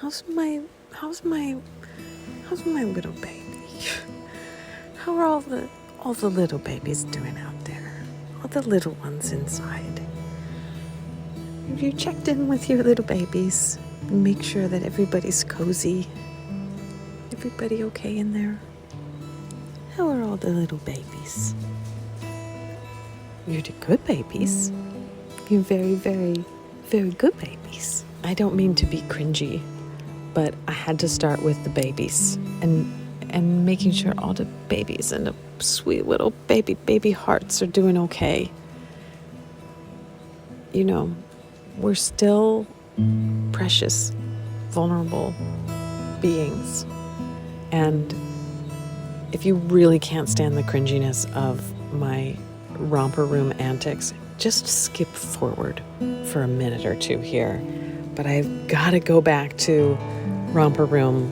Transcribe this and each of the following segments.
How's my how's my how's my little baby? How are all the little babies doing out there? All the little ones inside. Have you checked in with your little babies? Make sure that everybody's cozy. Everybody okay in there? How are all the little babies? You're the good babies. You're very, very, very good babies. I don't mean to be cringy, but I had to start with the babies and making sure all the babies and the sweet little baby hearts are doing okay. You know, we're still precious, vulnerable beings. And if you really can't stand the cringiness of my romper room antics, just skip forward for a minute or two here. But I've got to go back to romper room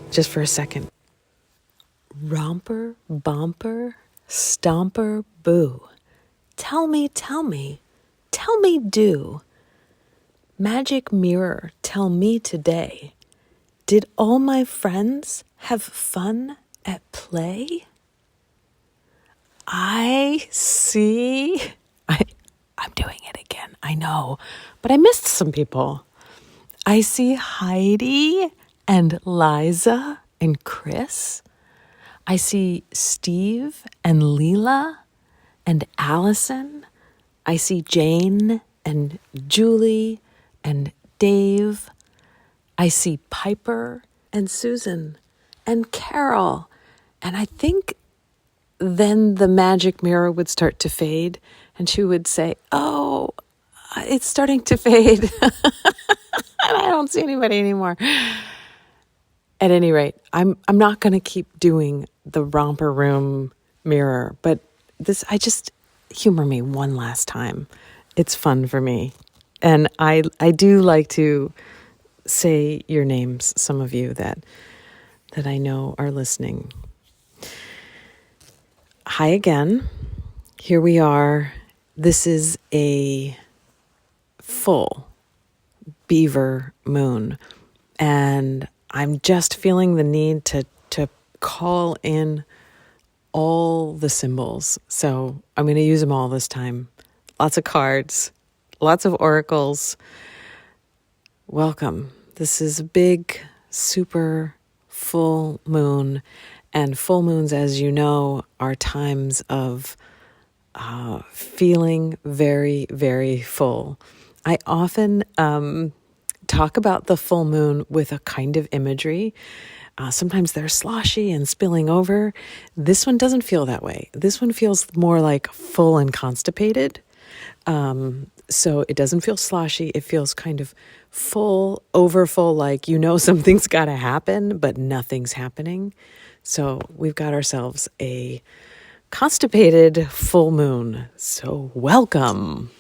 just for a second. Romper, bomper, stomper, boo. Tell me, do. Magic mirror, tell me today. Did all my friends have fun at play? I see. I'm doing it again, I know, but I missed some people. I see Heidi and Liza and Chris. I see Steve and Leela and Allison. I see Jane and Julie and Dave. I see Piper and Susan and Carol. And I think then the magic mirror would start to fade and she would say, "Oh, it's starting to fade." And I don't see anybody anymore. At any rate, I'm not going to keep doing the romper room mirror, but I just humor me one last time. It's fun for me. And I do like to say your names, some of you that I know are listening. Hi again. Here we are. This is a full Beaver Moon. And I'm just feeling the need to call in all the symbols. So I'm going to use them all this time. Lots of cards, lots of oracles. Welcome. This is a big, super full moon. And full moons, as you know, are times of feeling very, very full. I often talk about the full moon with a kind of imagery. Sometimes they're sloshy and spilling over. This one doesn't feel that way. This one feels more like full and constipated. So it doesn't feel sloshy. It feels kind of full, over full, like you know something's got to happen, but nothing's happening. So we've got ourselves a constipated full moon. So welcome.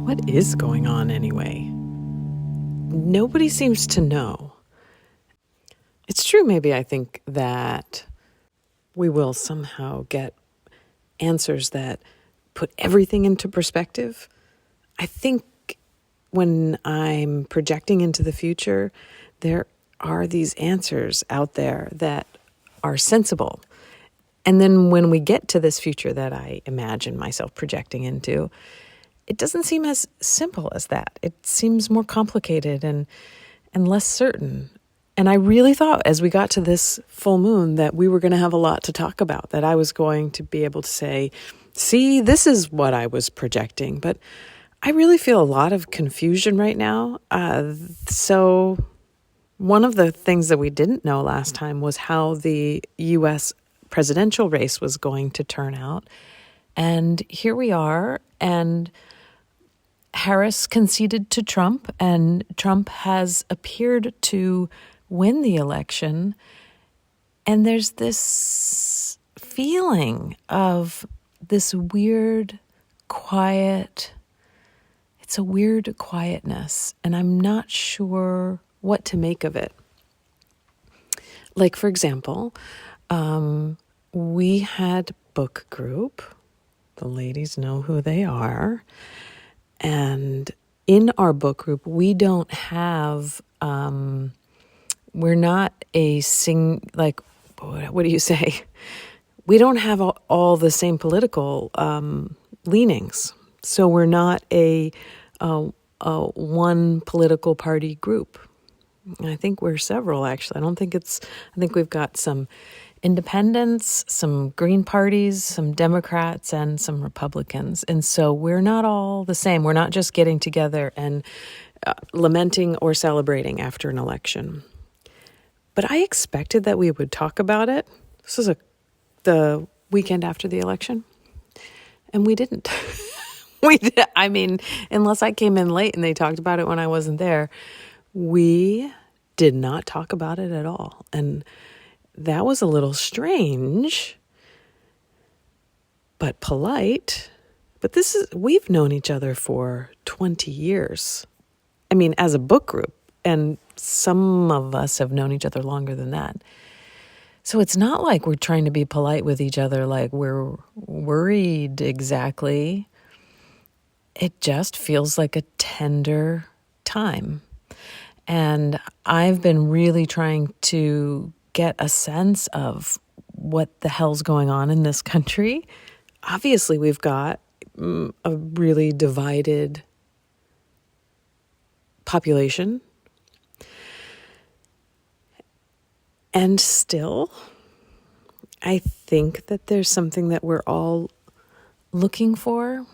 What is going on anyway? Nobody seems to know. It's true, maybe I think that we will somehow get answers that put everything into perspective. I think when I'm projecting into the future, there are these answers out there that are sensible. And then when we get to this future that I imagine myself projecting into, it doesn't seem as simple as that. It seems more complicated and less certain. And I really thought as we got to this full moon that we were going to have a lot to talk about, that I was going to be able to say, see, this is what I was projecting. But I really feel a lot of confusion right now. So one of the things that we didn't know last time was how the U.S. presidential race was going to turn out. And here we are, and Harris conceded to Trump, and Trump has appeared to win the election. And there's this feeling of this weird, quiet, it's a weird quietness, and I'm not sure what to make of it. Like, for example, we had book group. The ladies know who they are. And in our book group, we don't have, we're not what do you say? We don't have all the same political leanings. So we're not a one political party group. I think we're several, actually. I think we've got some independents, some Green parties, some Democrats, and some Republicans. And so we're not all the same. We're not just getting together and lamenting or celebrating after an election. But I expected that we would talk about it. This was the weekend after the election. And we didn't. Unless I came in late and they talked about it when I wasn't there, we did not talk about it at all. And that was a little strange, but polite. But we've known each other for 20 years. As a book group, and some of us have known each other longer than that. So it's not like we're trying to be polite with each other, like we're worried exactly. It just feels like a tender time. And I've been really trying to get a sense of what the hell's going on in this country. Obviously, we've got a really divided population. And still, I think that there's something that we're all looking for.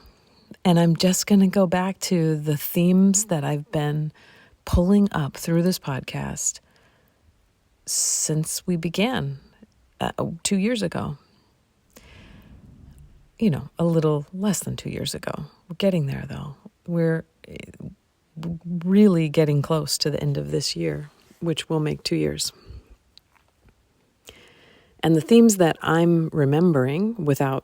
And I'm just going to go back to the themes that I've been pulling up through this podcast since we began 2 years ago. A little less than 2 years ago. We're getting there, though. We're really getting close to the end of this year, which will make 2 years. And the themes that I'm remembering, without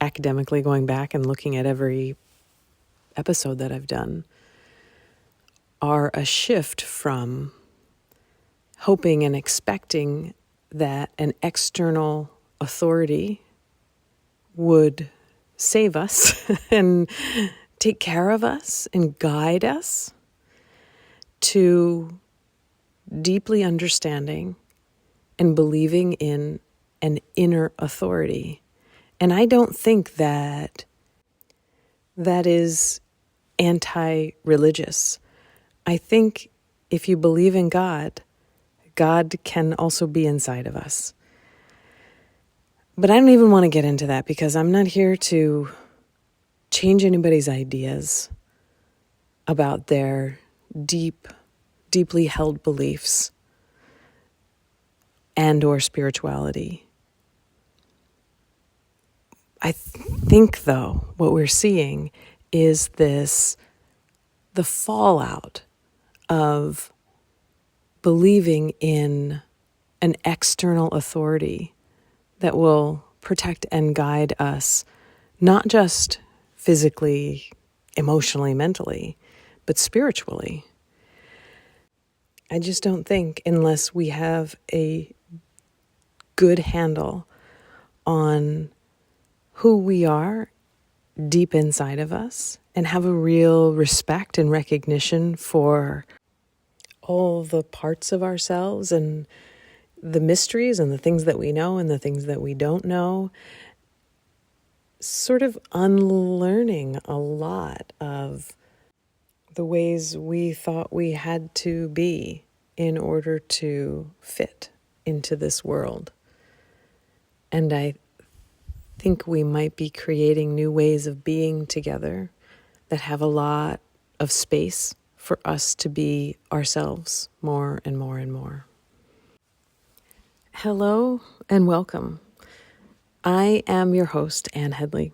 academically going back and looking at every episode that I've done, are a shift from hoping and expecting that an external authority would save us and take care of us and guide us, to deeply understanding and believing in an inner authority. And I don't think that is anti-religious. I think if you believe in God, God can also be inside of us. But I don't even want to get into that, because I'm not here to change anybody's ideas about their deeply held beliefs and or spirituality. I think, though, what we're seeing is the fallout of believing in an external authority that will protect and guide us, not just physically, emotionally, mentally, but spiritually. I just don't think, unless we have a good handle on who we are deep inside of us, and have a real respect and recognition for all the parts of ourselves and the mysteries and the things that we know and the things that we don't know, sort of unlearning a lot of the ways we thought we had to be in order to fit into this world. And I think we might be creating new ways of being together that have a lot of space for us to be ourselves more and more and more. Hello and welcome. I am your host, Ann Headley,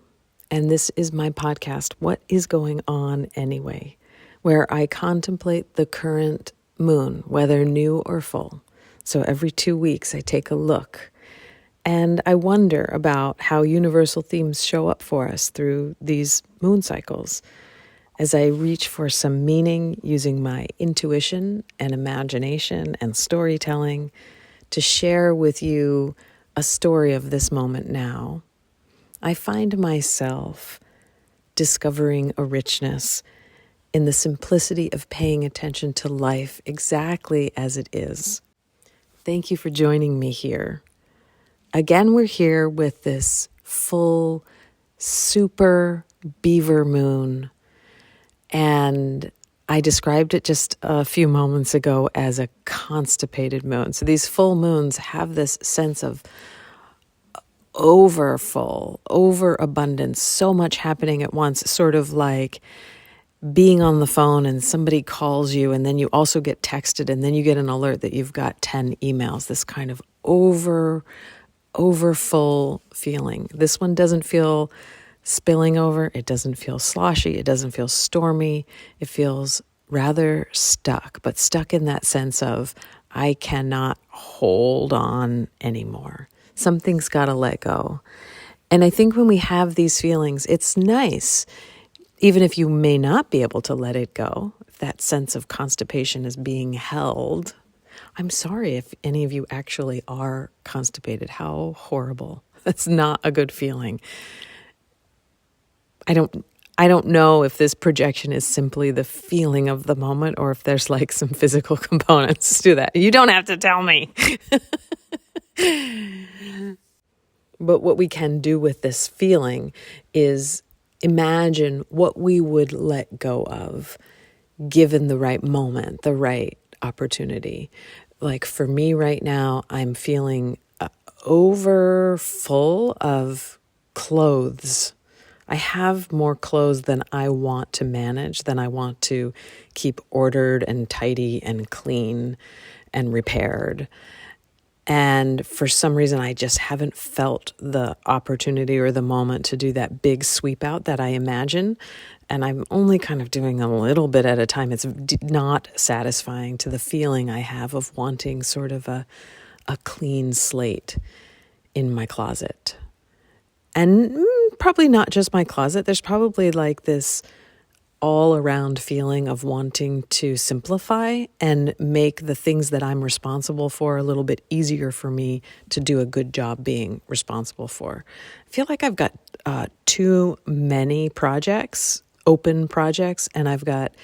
and this is my podcast, What is Going On Anyway?, where I contemplate the current moon, whether new or full. So every 2 weeks I take a look, and I wonder about how universal themes show up for us through these moon cycles, as I reach for some meaning using my intuition and imagination and storytelling to share with you a story of this moment now, I find myself discovering a richness in the simplicity of paying attention to life exactly as it is. Thank you for joining me here. Again, we're here with this full, super Beaver moon. And I described it just a few moments ago as a constipated moon. So these full moons have this sense of overfull, overabundance, so much happening at once, sort of like being on the phone and somebody calls you and then you also get texted and then you get an alert that you've got 10 emails, this kind of overfull feeling. This one doesn't feel spilling over. It doesn't feel sloshy. It doesn't feel stormy. It feels rather stuck, but stuck in that sense of I cannot hold on anymore. Something's got to let go. And I think when we have these feelings, it's nice, even if you may not be able to let it go, if that sense of constipation is being held. I'm sorry if any of you actually are constipated. How horrible. That's not a good feeling. I don't know if this projection is simply the feeling of the moment or if there's like some physical components to that. You don't have to tell me. But what we can do with this feeling is imagine what we would let go of given the right moment, the right opportunity. Like for me right now, I'm feeling over full of clothes. I have more clothes than I want to manage, than I want to keep ordered and tidy and clean and repaired. And for some reason, I just haven't felt the opportunity or the moment to do that big sweep out that I imagine. And I'm only kind of doing a little bit at a time. It's not satisfying to the feeling I have of wanting sort of a clean slate in my closet. And probably not just my closet. There's probably like this all-around feeling of wanting to simplify and make the things that I'm responsible for a little bit easier for me to do a good job being responsible for. I feel like I've got too many projects, open projects, and I've got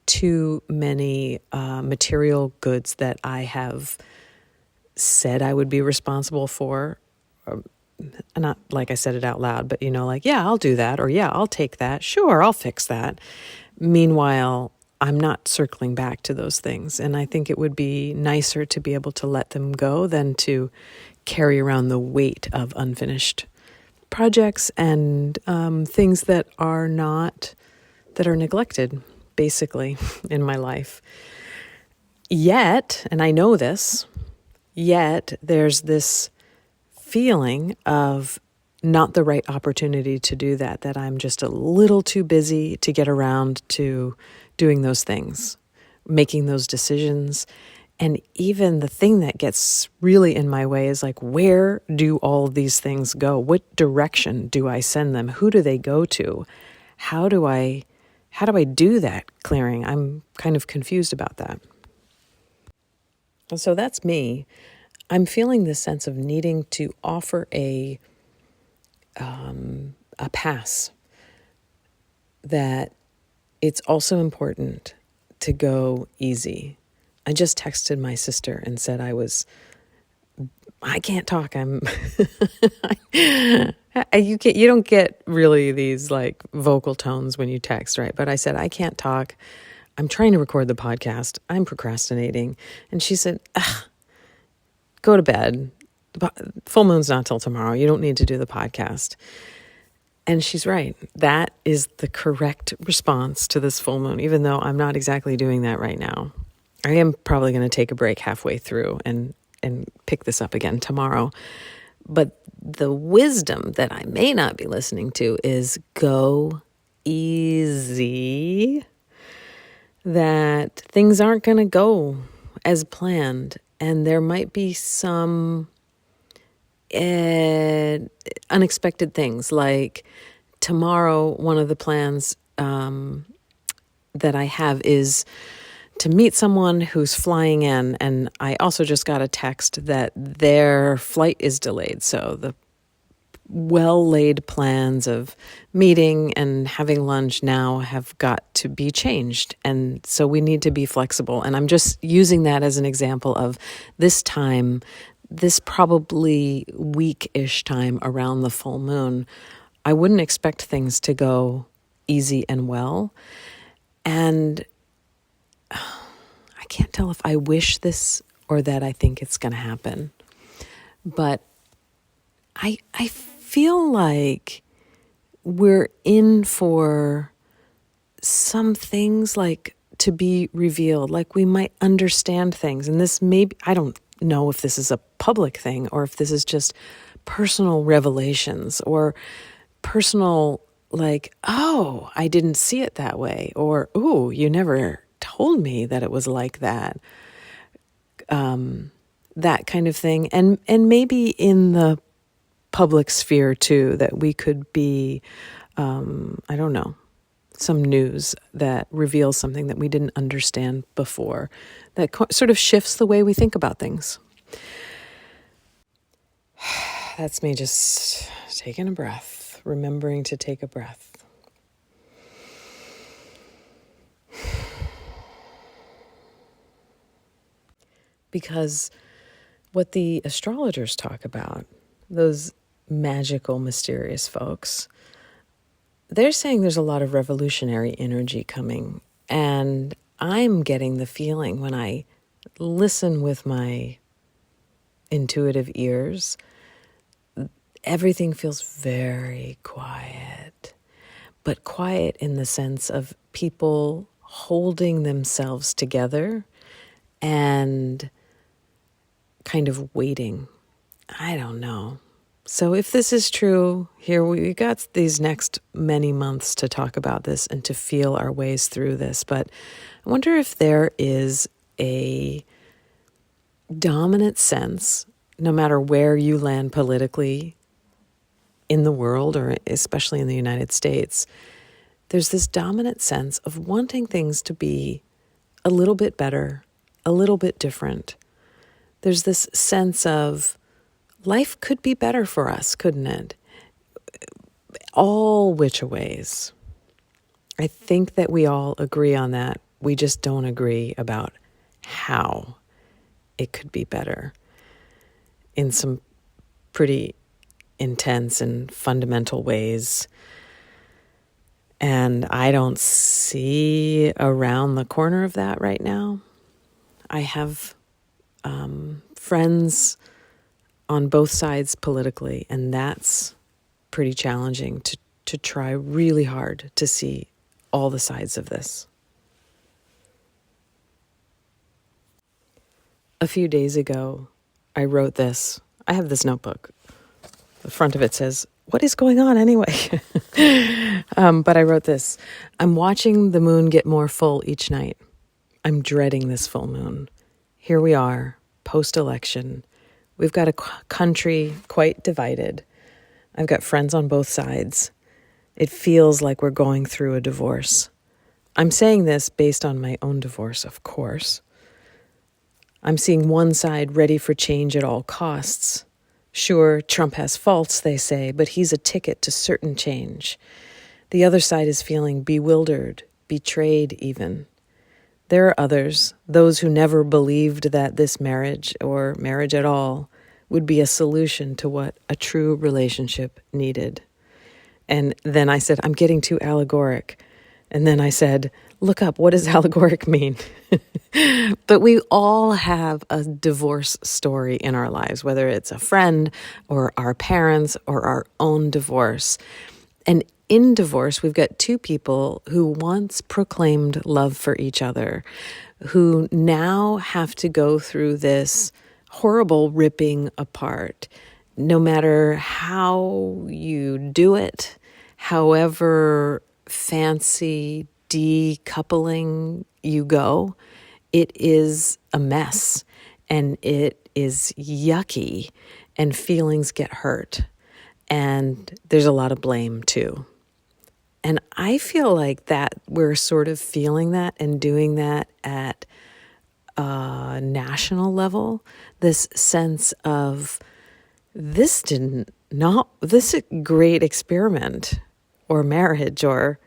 too many material goods that I have said I would be responsible for. Not like I said it out loud, but like, yeah, I'll do that, or yeah, I'll take that. Sure, I'll fix that. Meanwhile, I'm not circling back to those things. And I think it would be nicer to be able to let them go than to carry around the weight of unfinished projects and things that are neglected, basically, in my life. Yet, and I know this, yet there's this feeling of not the right opportunity to do that I'm just a little too busy to get around to doing those things, making those decisions. And even the thing that gets really in my way is like, where do all these things go? What direction do I send them? Who do they go to? How do I do that clearing? I'm kind of confused about that. And so that's me. I'm feeling this sense of needing to offer a pass, that it's also important to go easy. I just texted my sister and said I can't talk. You don't get really these like vocal tones when you text, right? But I said, I can't talk. I'm trying to record the podcast. I'm procrastinating. And she said, go to bed. Full moon's not till tomorrow. You don't need to do the podcast. And she's right. That is the correct response to this full moon, even though I'm not exactly doing that right now. I am probably going to take a break halfway through and pick this up again tomorrow. But the wisdom that I may not be listening to is go easy, that things aren't going to go as planned. And there might be some unexpected things, like tomorrow, one of the plans that I have is to meet someone who's flying in, and I also just got a text that their flight is delayed. So the well-laid plans of meeting and having lunch now have got to be changed. And so we need to be flexible. And I'm just using that as an example of this time, this probably week-ish time around the full moon. I wouldn't expect things to go easy and well. And I can't tell if I wish this or that I think it's going to happen. But I feel like we're in for some things like to be revealed, like we might understand things. And this maybe, I don't know if this is a public thing or if this is just personal revelations or personal, like, oh, I didn't see it that way, or, ooh, you never told me that it was like that. That kind of thing. And maybe in the public sphere too, that we could be, I don't know, some news that reveals something that we didn't understand before, that sort of shifts the way we think about things. That's me just taking a breath, remembering to take a breath. Because what the astrologers talk about, those magical, mysterious folks, they're saying there's a lot of revolutionary energy coming. And I'm getting the feeling when I listen with my intuitive ears, everything feels very quiet. But quiet in the sense of people holding themselves together and kind of waiting. I don't know. So if this is true, here we got these next many months to talk about this and to feel our ways through this. But I wonder if there is a dominant sense, no matter where you land politically in the world, or especially in the United States, there's this dominant sense of wanting things to be a little bit better, a little bit different. There's this sense of life could be better for us, couldn't it? All which ways. I think that we all agree on that. We just don't agree about how it could be better in some pretty intense and fundamental ways. And I don't see around the corner of that right now. I have friends on both sides politically, and that's pretty challenging to try really hard to see all the sides of this. A few days ago, I wrote this. I have this notebook. The front of it says, "What is going on anyway?" But I wrote this. I'm watching the moon get more full each night. I'm dreading this full moon. Here we are, post-election. We've got a country quite divided. I've got friends on both sides. It feels like we're going through a divorce. I'm saying this based on my own divorce, of course. I'm seeing one side ready for change at all costs. Sure, Trump has faults, they say, but he's a ticket to certain change. The other side is feeling bewildered, betrayed even. There are others, those who never believed that this marriage, or marriage at all, would be a solution to what a true relationship needed. And then I said, I'm getting too allegoric. And then I said, look up, what does allegoric mean? But we all have a divorce story in our lives, whether it's a friend or our parents or our own divorce. And in divorce, we've got two people who once proclaimed love for each other, who now have to go through this horrible ripping apart. No matter how you do it, however fancy decoupling you go, it is a mess and it is yucky and feelings get hurt. And there's a lot of blame too. And I feel like that we're sort of feeling that and doing that at national level, this sense of this great experiment or marriage or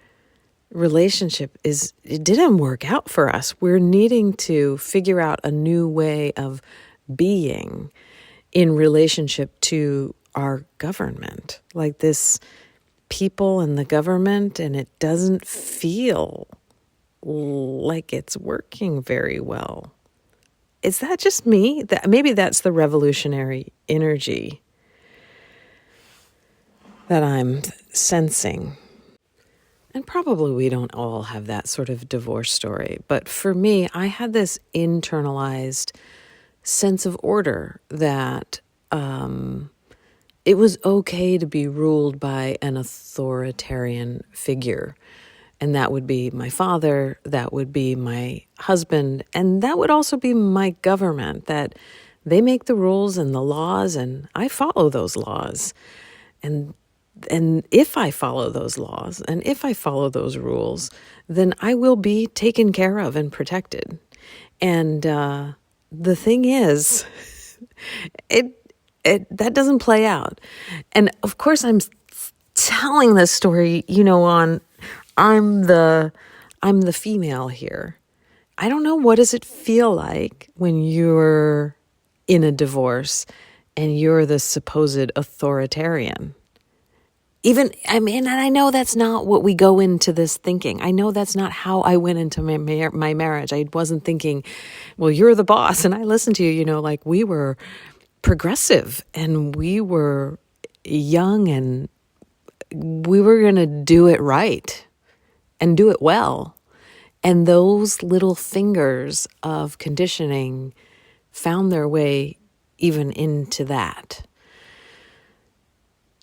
relationship it didn't work out for us. We're needing to figure out a new way of being in relationship to our government, like this people and the government, and it doesn't feel like it's working very well. Is that just me? Maybe that's the revolutionary energy that I'm sensing. And probably we don't all have that sort of divorce story. But for me, I had this internalized sense of order that it was okay to be ruled by an authoritarian figure. And that would be my father, that would be my husband, and that would also be my government, that they make the rules and the laws, and I follow those laws. And if I follow those laws, and if I follow those rules, then I will be taken care of and protected. And the thing is, that doesn't play out. And of course, I'm telling this story, I'm the female here. I don't know, what does it feel like when you're in a divorce and you're the supposed authoritarian? And I know that's not what we go into this thinking. I know that's not how I went into my marriage. I wasn't thinking, well, you're the boss and I listen to you, like we were progressive and we were young and we were going to do it right and do it well. And those little fingers of conditioning found their way even into that.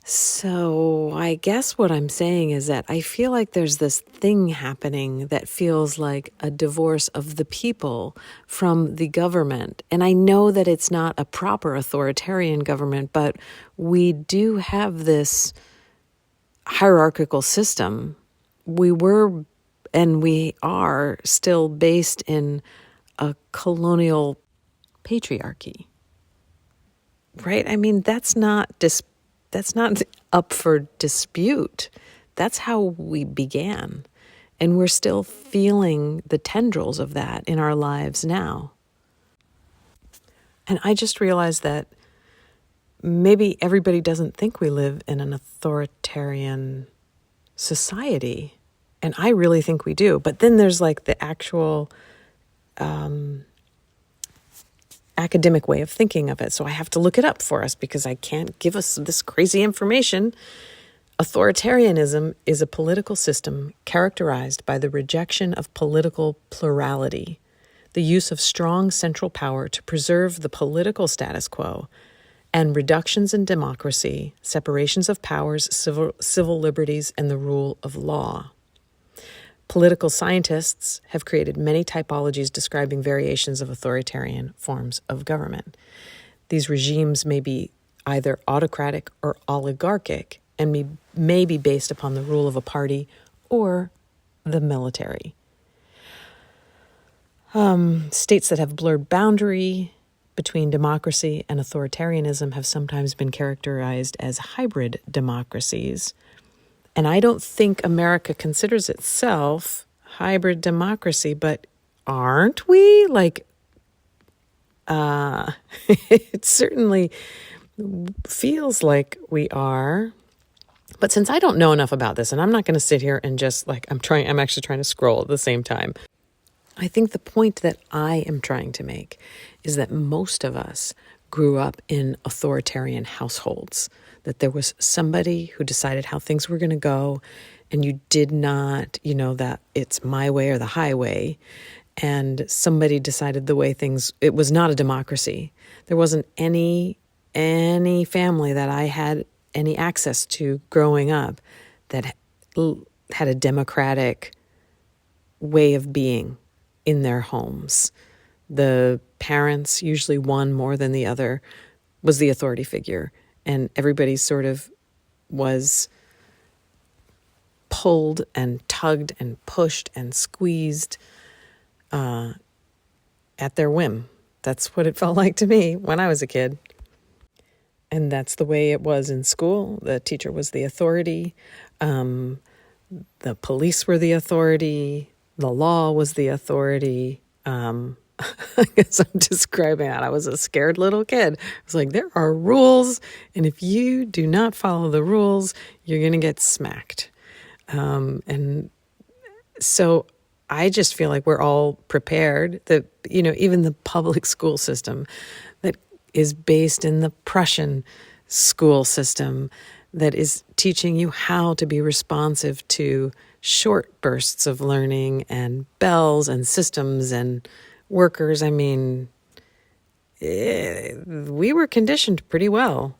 So I guess what I'm saying is that I feel like there's this thing happening that feels like a divorce of the people from the government. And I know that it's not a proper authoritarian government, but we do have this hierarchical system. We were and we are still based in a colonial patriarchy, right? I mean, that's not up for dispute. That's how we began. And we're still feeling the tendrils of that in our lives now. And I just realized that maybe everybody doesn't think we live in an authoritarian society. And I really think we do. But then there's like the actual academic way of thinking of it. So I have to look it up for us because I can't give us this crazy information. Authoritarianism is a political system characterized by the rejection of political plurality, the use of strong central power to preserve the political status quo, and reductions in democracy, separations of powers, civil liberties, and the rule of law. Political scientists have created many typologies describing variations of authoritarian forms of government. These regimes may be either autocratic or oligarchic and may be based upon the rule of a party or the military. States that have blurred boundary between democracy and authoritarianism have sometimes been characterized as hybrid democracies. And I don't think America considers itself hybrid democracy, but aren't we? It certainly feels like we are. But since I don't know enough about this, and I'm not going to sit here and just I'm actually trying to scroll at the same time. I think the point that I am trying to make is that most of us grew up in authoritarian households, that there was somebody who decided how things were going to go, and you did not, that it's my way or the highway, and somebody decided the way it was not a democracy. There wasn't any family that I had any access to growing up that had a democratic way of being in their homes. The parents, usually one more than the other, was the authority figure. And everybody sort of was pulled and tugged and pushed and squeezed. And at their whim. That's what it felt like to me when I was a kid. And that's the way it was in school. The teacher was the authority. The police were the authority. The law was the authority. I guess I'm describing that. I was a scared little kid. I was like, there are rules, and if you do not follow the rules, you're going to get smacked. And so I just feel like we're all prepared that, even the public school system that is based in the Prussian school system that is teaching you how to be responsive to short bursts of learning and bells and systems and workers. I mean, we were conditioned pretty well.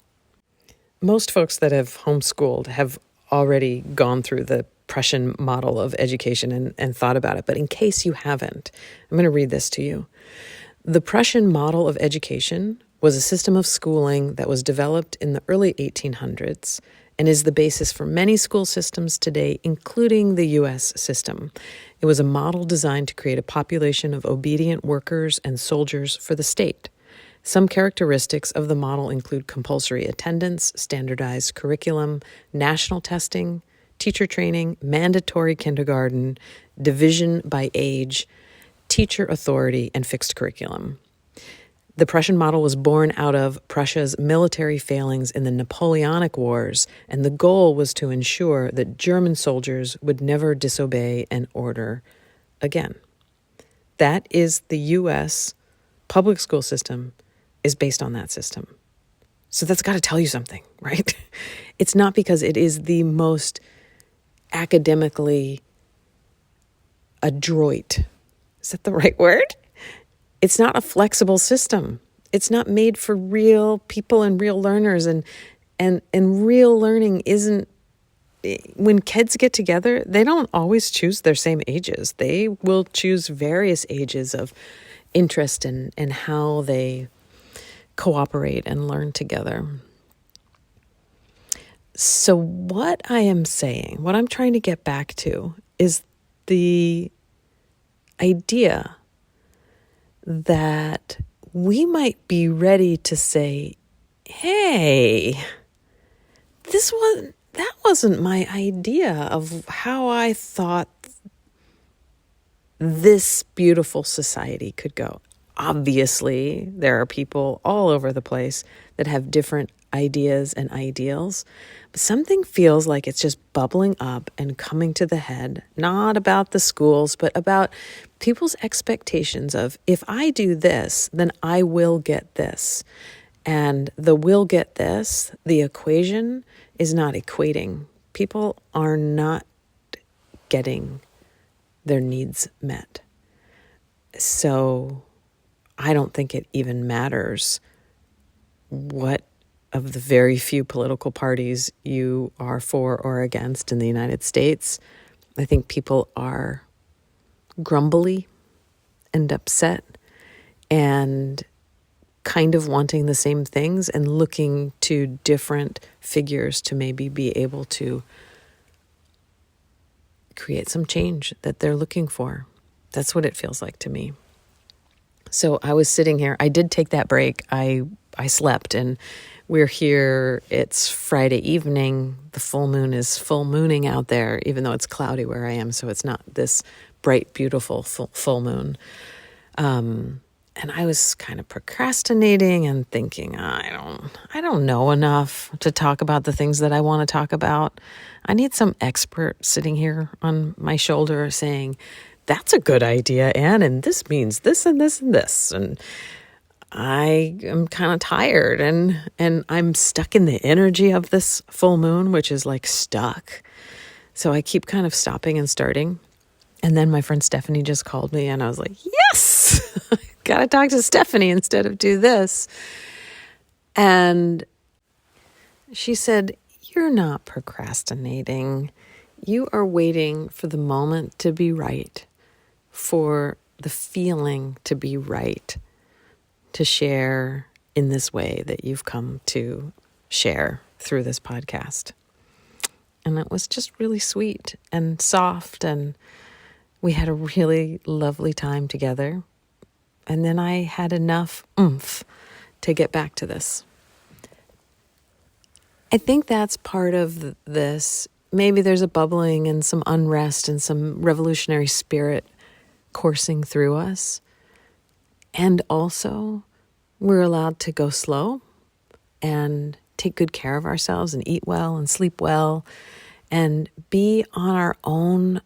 Most folks that have homeschooled have already gone through the Prussian model of education and thought about it. But in case you haven't, I'm going to read this to you. The Prussian model of education was a system of schooling that was developed in the early 1800s and is the basis for many school systems today, including the U.S. system. It was a model designed to create a population of obedient workers and soldiers for the state. Some characteristics of the model include compulsory attendance, standardized curriculum, national testing, teacher training, mandatory kindergarten, division by age, teacher authority, and fixed curriculum. The Prussian model was born out of Prussia's military failings in the Napoleonic Wars, and the goal was to ensure that German soldiers would never disobey an order again. That is the U.S. public school system is based on that system. So that's got to tell you something, right? It's not because it is the most academically adroit. Is that the right word? It's not a flexible system. It's not made for real people and real learners. And real learning isn't, when kids get together, they don't always choose their same ages. They will choose various ages of interest and how they cooperate and learn together. So what I am saying, what I'm trying to get back to is the idea that we might be ready to say, hey, that wasn't my idea of how I thought this beautiful society could go. Obviously, there are people all over the place that have different ideas and ideals, but something feels like it's just bubbling up and coming to the head, not about the schools, but about people's expectations of, if I do this, then I will get this. And the will get this, the equation is not equating. People are not getting their needs met. So I don't think it even matters what of the very few political parties you are for or against in the United States. I think people are grumbly and upset and kind of wanting the same things and looking to different figures to maybe be able to create some change that they're looking for. That's what it feels like to me. So I was sitting here. I did take that break. I slept, and we're here. It's Friday evening. The full moon is full mooning out there, even though it's cloudy where I am. So it's not this bright, beautiful full moon. And I was kind of procrastinating and thinking, I don't know enough to talk about the things that I want to talk about. I need some expert sitting here on my shoulder saying, that's a good idea, Anne, and this means this and this and this. And I am kind of tired and I'm stuck in the energy of this full moon, which is like stuck. So I keep kind of stopping and starting. And then my friend Stephanie just called me and I was like, yes, got to talk to Stephanie instead of do this. And she said, you're not procrastinating. You are waiting for the moment to be right, for the feeling to be right, to share in this way that you've come to share through this podcast. And it was just really sweet and soft, and we had a really lovely time together. And then I had enough oomph to get back to this. I think that's part of this. Maybe there's a bubbling and some unrest and some revolutionary spirit coursing through us. And also, we're allowed to go slow and take good care of ourselves and eat well and sleep well and be on our own.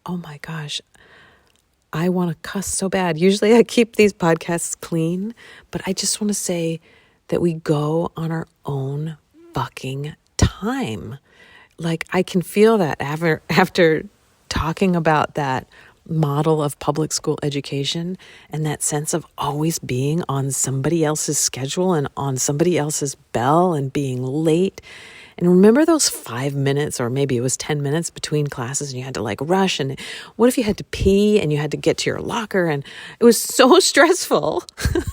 Oh my gosh, I want to cuss so bad. Usually I keep these podcasts clean, but I just want to say that we go on our own fucking time. Like, I can feel that after talking about that model of public school education and that sense of always being on somebody else's schedule and on somebody else's bell and being late. And remember those 5 minutes, or maybe it was 10 minutes between classes, and you had to like rush. And what if you had to pee and you had to get to your locker? And it was so stressful.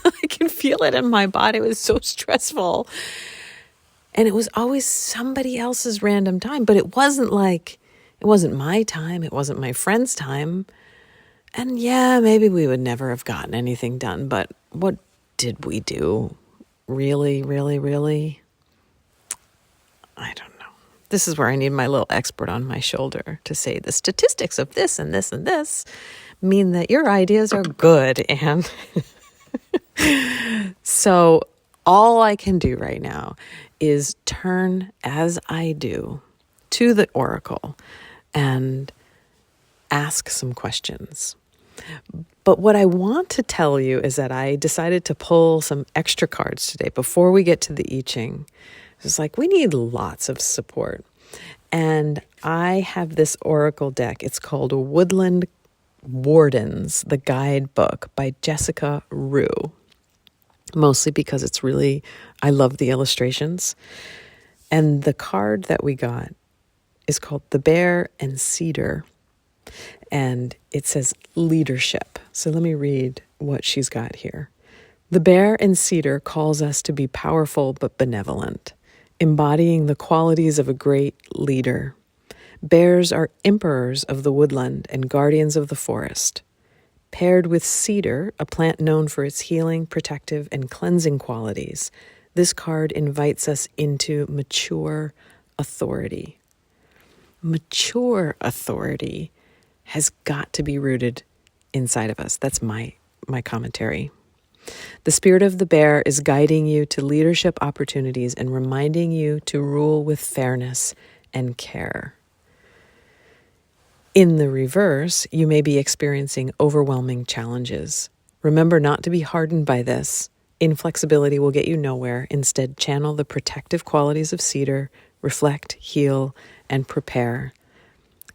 I can feel it in my body. It was so stressful. And it was always somebody else's random time, but it wasn't my time. It wasn't my friend's time. And yeah, maybe we would never have gotten anything done, but what did we do? Really, really, really? I don't know. This is where I need my little expert on my shoulder to say the statistics of this and this and this mean that your ideas are good. And so all I can do right now is turn, as I do, to the oracle and ask some questions. But what I want to tell you is that I decided to pull some extra cards today before we get to the I Ching. It's like, we need lots of support. And I have this oracle deck. It's called Woodland Wardens, the Guidebook by Jessica Rue. Mostly because I love the illustrations. And the card that we got is called The Bear and Cedar. And it says leadership. So let me read what she's got here. The bear and cedar calls us to be powerful but benevolent, embodying the qualities of a great leader. Bears are emperors of the woodland and guardians of the forest. Paired with cedar, a plant known for its healing, protective, and cleansing qualities, this card invites us into mature authority. Mature authority has got to be rooted inside of us. That's my commentary. The spirit of the bear is guiding you to leadership opportunities and reminding you to rule with fairness and care. In the reverse, you may be experiencing overwhelming challenges. Remember not to be hardened by this. Inflexibility will get you nowhere. Instead, channel the protective qualities of cedar, reflect, heal, and prepare.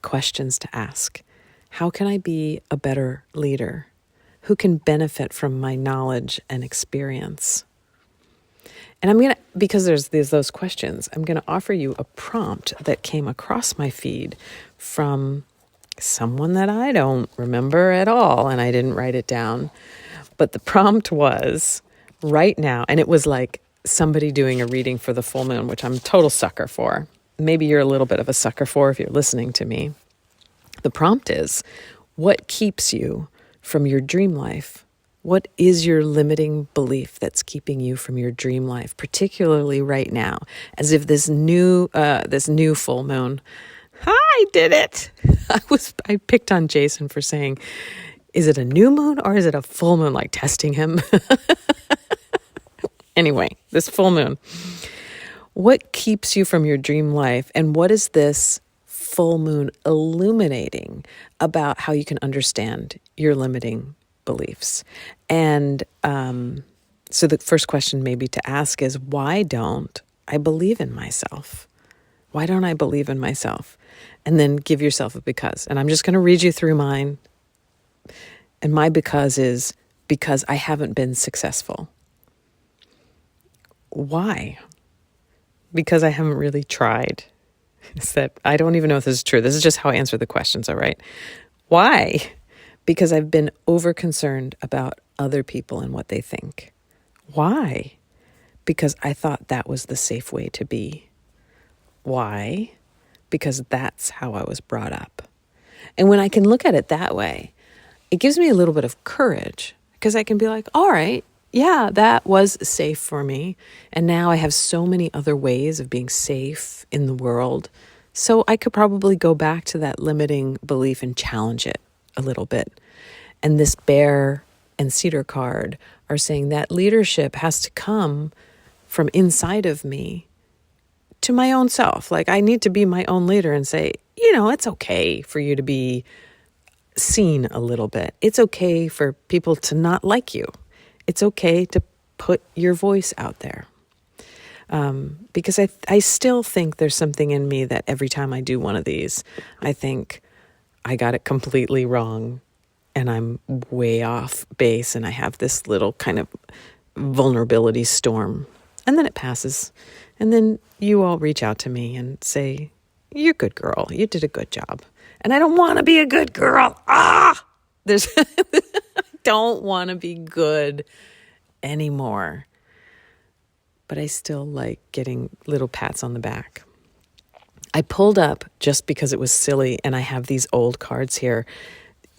Questions to ask. How can I be a better leader? Who can benefit from my knowledge and experience? And because there's those questions, I'm going to offer you a prompt that came across my feed from someone that I don't remember at all, and I didn't write it down. But the prompt was right now, and it was like somebody doing a reading for the full moon, which I'm a total sucker for. Maybe you're a little bit of a sucker for if you're listening to me. The prompt is, what keeps you from your dream life? What is your limiting belief that's keeping you from your dream life, particularly right now? As if this new full moon, I did it. I picked on Jason for saying, is it a new moon or is it a full moon, like testing him? Anyway, this full moon. What keeps you from your dream life? And what is this full moon illuminating about how you can understand your limiting beliefs? And so the first question maybe to ask is, why don't I believe in myself? Why don't I believe in myself? And then give yourself a because. And I'm just going to read you through mine. And my because is because I haven't been successful. Why? Because I haven't really tried. I don't even know if this is true. This is just how I answer the questions, all right? Why? Because I've been over-concerned about other people and what they think. Why? Because I thought that was the safe way to be. Why? Because that's how I was brought up. And when I can look at it that way, it gives me a little bit of courage, because I can be like, all right, yeah, that was safe for me. And now I have so many other ways of being safe in the world. So I could probably go back to that limiting belief and challenge it a little bit. And this bear and cedar card are saying that leadership has to come from inside of me to my own self. Like, I need to be my own leader and say, it's okay for you to be seen a little bit. It's okay for people to not like you. It's okay to put your voice out there. Because I still think there's something in me that every time I do one of these, I think I got it completely wrong and I'm way off base and I have this little kind of vulnerability storm. And then it passes. And then you all reach out to me and say, you're a good girl. You did a good job. And I don't want to be a good girl. I don't want to be good anymore. But I still like getting little pats on the back. I pulled up just because it was silly, and I have these old cards here.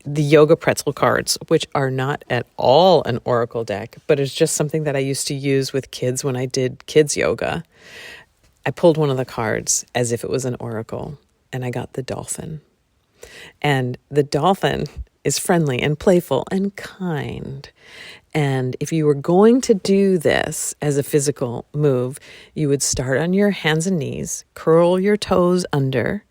The yoga pretzel cards, which are not at all an oracle deck, but it's just something that I used to use with kids when I did kids yoga. I pulled one of the cards as if it was an oracle, and I got the dolphin. And the dolphin is friendly and playful and kind. And if you were going to do this as a physical move, you would start on your hands and knees, curl your toes under,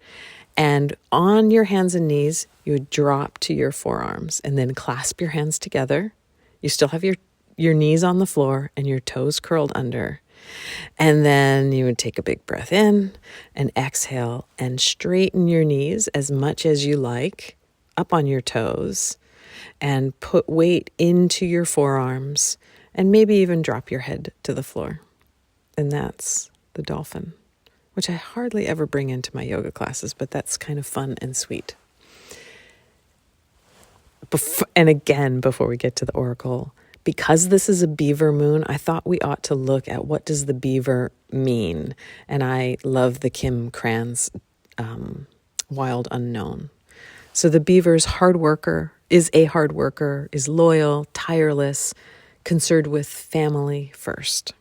and on your hands and knees, you would drop to your forearms and then clasp your hands together. You still have your knees on the floor and your toes curled under. And then you would take a big breath in and exhale and straighten your knees as much as you like up on your toes and put weight into your forearms and maybe even drop your head to the floor. And that's the dolphin, which I hardly ever bring into my yoga classes, but that's kind of fun and sweet. And again, before we get to the oracle, because this is a beaver moon, I thought we ought to look at what does the beaver mean. And I love the Kim Cran's Wild Unknown. So the beaver is a hard worker, is loyal, tireless, concerned with family first.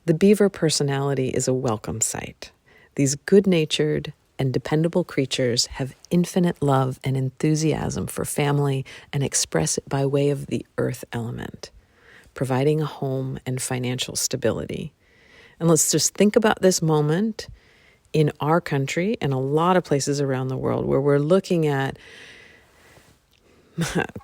The beaver personality is a welcome sight. These good-natured and dependable creatures have infinite love and enthusiasm for family and express it by way of the earth element, providing a home and financial stability. And let's just think about this moment in our country and a lot of places around the world where we're looking at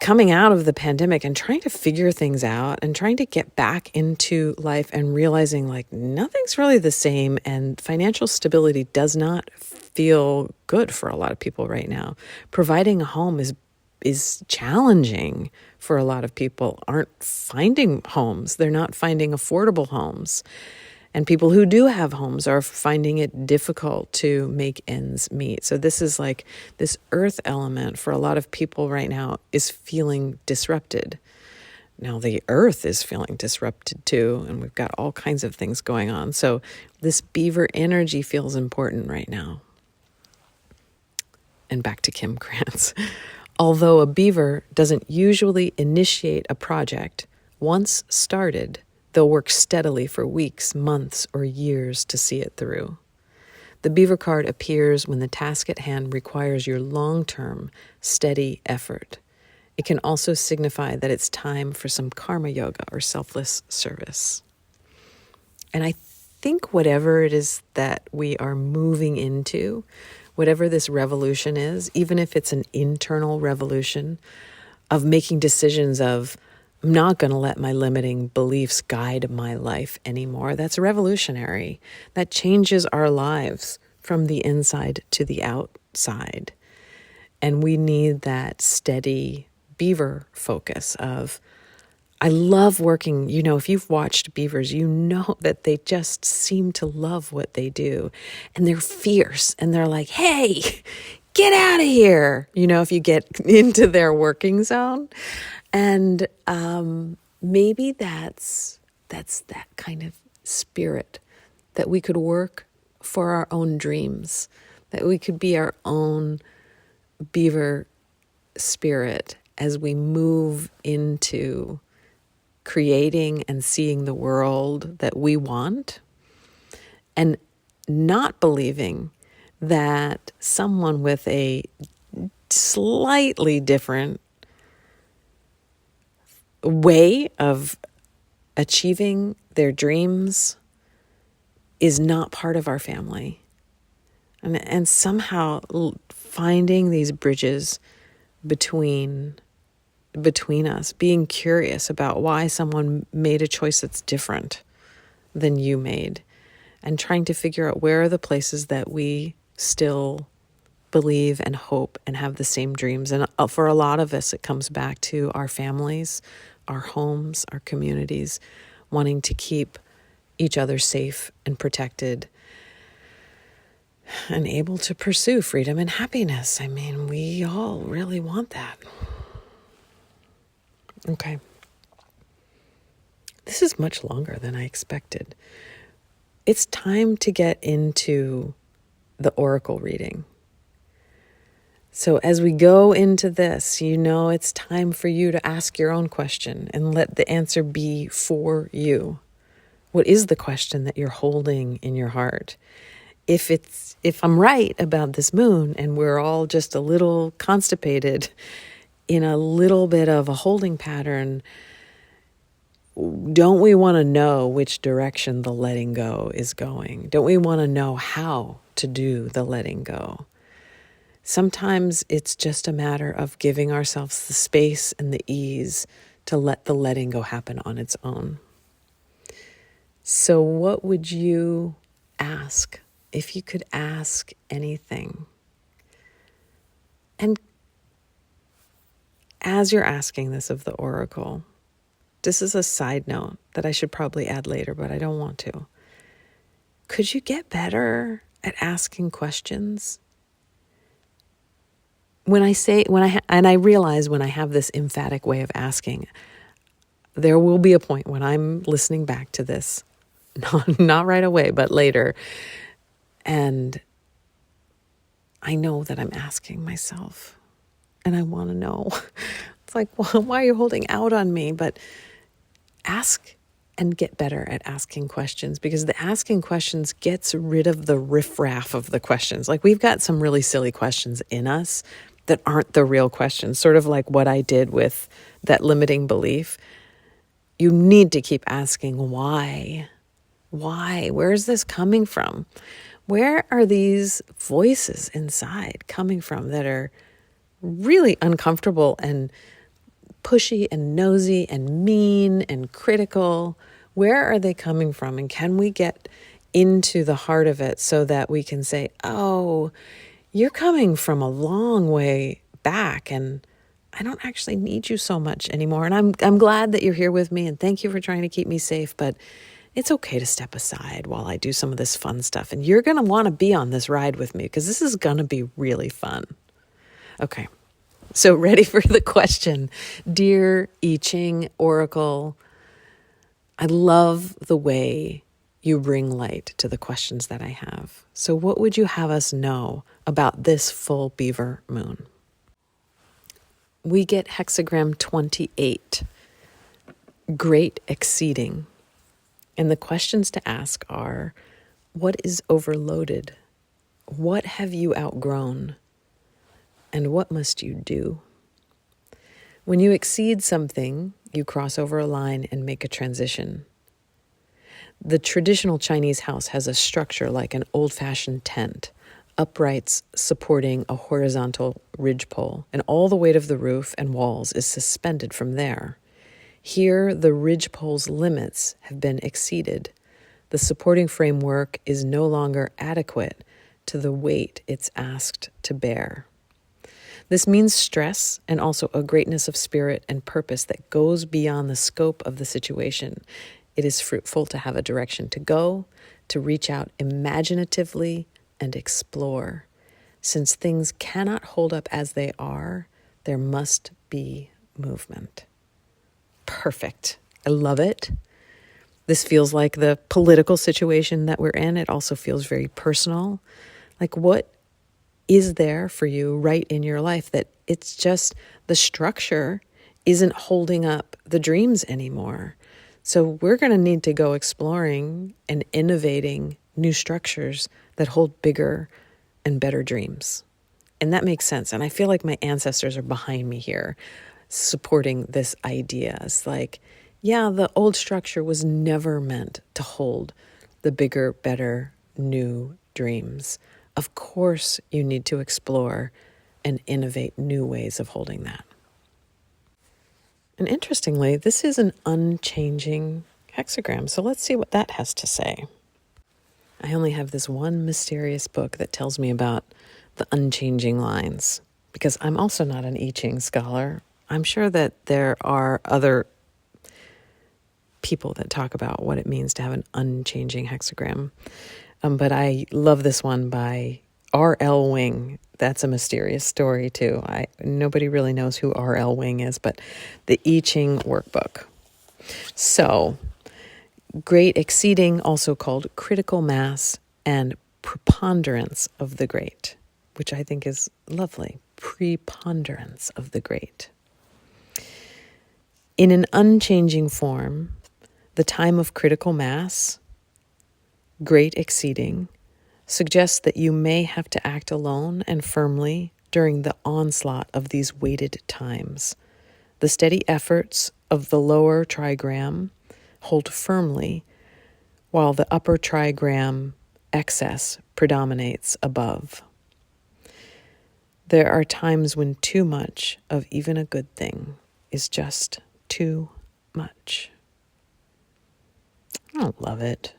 coming out of the pandemic and trying to figure things out and trying to get back into life and realizing like nothing's really the same and financial stability does not feel good for a lot of people right now. Providing a home is challenging for a lot of people. Aren't finding homes. They're not finding affordable homes. And people who do have homes are finding it difficult to make ends meet. So this is like this earth element for a lot of people right now is feeling disrupted. Now the earth is feeling disrupted too, and we've got all kinds of things going on. So this beaver energy feels important right now. And back to Kim Krantz. Although a beaver doesn't usually initiate a project, once started, they'll work steadily for weeks, months, or years to see it through. The beaver card appears when the task at hand requires your long-term, steady effort. It can also signify that it's time for some karma yoga or selfless service. And I think whatever it is that we are moving into, whatever this revolution is, even if it's an internal revolution of making decisions of, I'm not going to let my limiting beliefs guide my life anymore. That's revolutionary. That changes our lives from the inside to the outside. And we need that steady beaver focus of, I love working, if you've watched beavers, you know that they just seem to love what they do. And they're fierce and they're like, hey, get out of here. If you get into their working zone. And maybe that's that kind of spirit that we could work for our own dreams, that we could be our own beaver spirit as we move into creating and seeing the world that we want, and not believing that someone with a slightly different way of achieving their dreams is not part of our family. And somehow finding these bridges between us, being curious about why someone made a choice that's different than you made, and trying to figure out where are the places that we still believe and hope and have the same dreams. And for a lot of us, it comes back to our families, our homes, our communities, wanting to keep each other safe and protected and able to pursue freedom and happiness. I mean, we all really want that. Okay. This is much longer than I expected. It's time to get into the oracle reading. So as we go into this, it's time for you to ask your own question and let the answer be for you. What is the question that you're holding in your heart? If I'm right about this moon and we're all just a little constipated in a little bit of a holding pattern, don't we want to know which direction the letting go is going? Don't we want to know how to do the letting go? Sometimes it's just a matter of giving ourselves the space and the ease to let the letting go happen on its own. So what would you ask if you could ask anything? And as you're asking this of the oracle, this is a side note that I should probably add later, but I don't want to. Could you get better at asking questions? I realize when I have this emphatic way of asking, there will be a point when I'm listening back to this, not right away, but later, and I know that I'm asking myself, and I want to know. It's like, well, why are you holding out on me? But ask and get better at asking questions, because the asking questions gets rid of the riffraff of the questions. Like, we've got some really silly questions in us that aren't the real questions, sort of like what I did with that limiting belief. You need to keep asking why. Why? Where is this coming from? Where are these voices inside coming from that are really uncomfortable and pushy and nosy and mean and critical? Where are they coming from? And can we get into the heart of it so that we can say, oh, you're coming from a long way back, and I don't actually need you so much anymore. And I'm glad that you're here with me, and thank you for trying to keep me safe, but it's okay to step aside while I do some of this fun stuff. And you're going to want to be on this ride with me, because this is going to be really fun. Okay. So ready for the question. Dear I Ching Oracle, I love the way you bring light to the questions that I have. So what would you have us know about this full Beaver moon? We get hexagram 28, great exceeding. And the questions to ask are, what is overloaded? What have you outgrown? And what must you do? When you exceed something, you cross over a line and make a transition. The traditional Chinese house has a structure like an old-fashioned tent, uprights supporting a horizontal ridgepole, and all the weight of the roof and walls is suspended from there. Here, the ridgepole's limits have been exceeded. The supporting framework is no longer adequate to the weight it's asked to bear. This means stress and also a greatness of spirit and purpose that goes beyond the scope of the situation. It is fruitful to have a direction to go, to reach out imaginatively and explore. Since things cannot hold up as they are, there must be movement. Perfect. I love it. This feels like the political situation that we're in. It also feels very personal. Like, what is there for you right in your life, that it's just the structure isn't holding up the dreams anymore. So we're going to need to go exploring and innovating new structures that hold bigger and better dreams. And that makes sense. And I feel like my ancestors are behind me here, supporting this idea. It's like, yeah, the old structure was never meant to hold the bigger, better, new dreams. Of course, you need to explore and innovate new ways of holding that. And interestingly, this is an unchanging hexagram. So let's see what that has to say. I only have this one mysterious book that tells me about the unchanging lines, because I'm also not an I Ching scholar. I'm sure that there are other people that talk about what it means to have an unchanging hexagram. But I love this one by R.L. Wing. That's a mysterious story too. Nobody really knows who R.L. Wing is, but the I Ching workbook. So, great exceeding, also called critical mass and preponderance of the great, which I think is lovely. Preponderance of the great. In an unchanging form, the time of critical mass, great exceeding, suggests that you may have to act alone and firmly during the onslaught of these weighted times. The steady efforts of the lower trigram hold firmly, while the upper trigram excess predominates above. There are times when too much of even a good thing is just too much. I don't love it,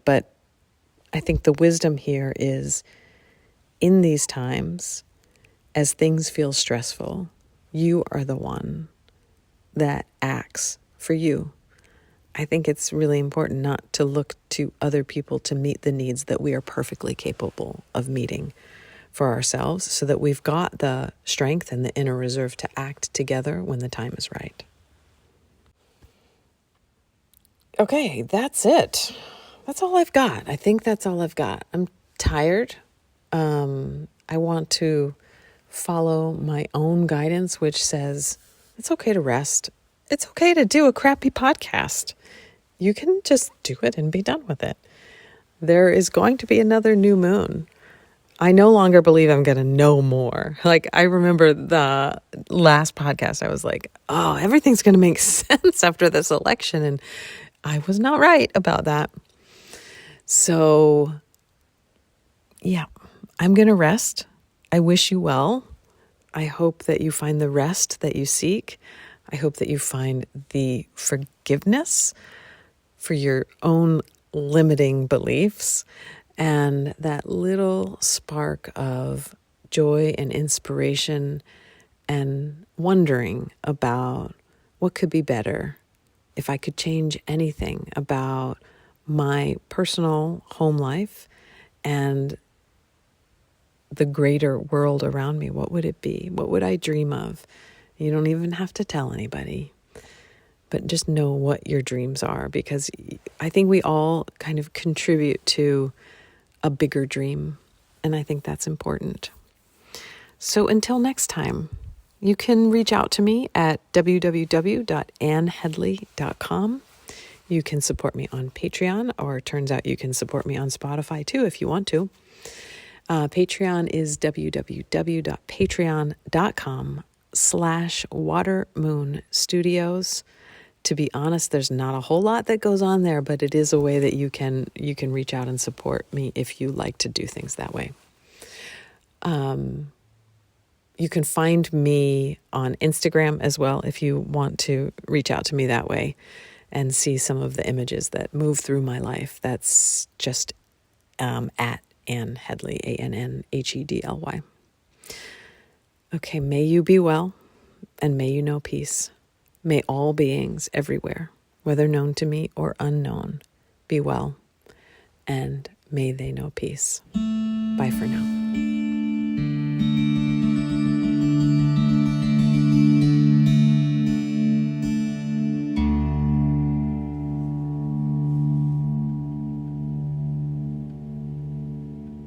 but I think the wisdom here is, in these times, as things feel stressful, you are the one that acts for you. I think it's really important not to look to other people to meet the needs that we are perfectly capable of meeting for ourselves, so that we've got the strength and the inner reserve to act together when the time is right. Okay, that's it. That's all I've got. I think that's all I've got. I'm tired. I want to follow my own guidance, which says it's okay to rest. It's okay to do a crappy podcast. You can just do it and be done with it. There is going to be another new moon. I no longer believe I'm going to know more. Like, I remember the last podcast, I was like, oh, everything's going to make sense after this election. And I was not right about that. So, yeah, I'm going to rest. I wish you well. I hope that you find the rest that you seek. I hope that you find the forgiveness for your own limiting beliefs, and that little spark of joy and inspiration and wondering about what could be better if I could change anything about my personal home life and the greater world around me. What would it be? What would I dream of? You don't even have to tell anybody, but just know what your dreams are, because I think we all kind of contribute to a bigger dream, and I think that's important. So until next time, you can reach out to me at www.annheadley.com. You can support me on Patreon, or it turns out you can support me on Spotify too if you want to. Patreon is www.patreon.com/watermoonstudios. To be honest, there's not a whole lot that goes on there, but it is a way that you can reach out and support me if you like to do things that way. You can find me on Instagram as well if you want to reach out to me that way and see some of the images that move through my life. That's just at Ann Headley, ANNHEDLY. Okay, may you be well, and may you know peace. May all beings everywhere, whether known to me or unknown, be well, and may they know peace. Bye for now.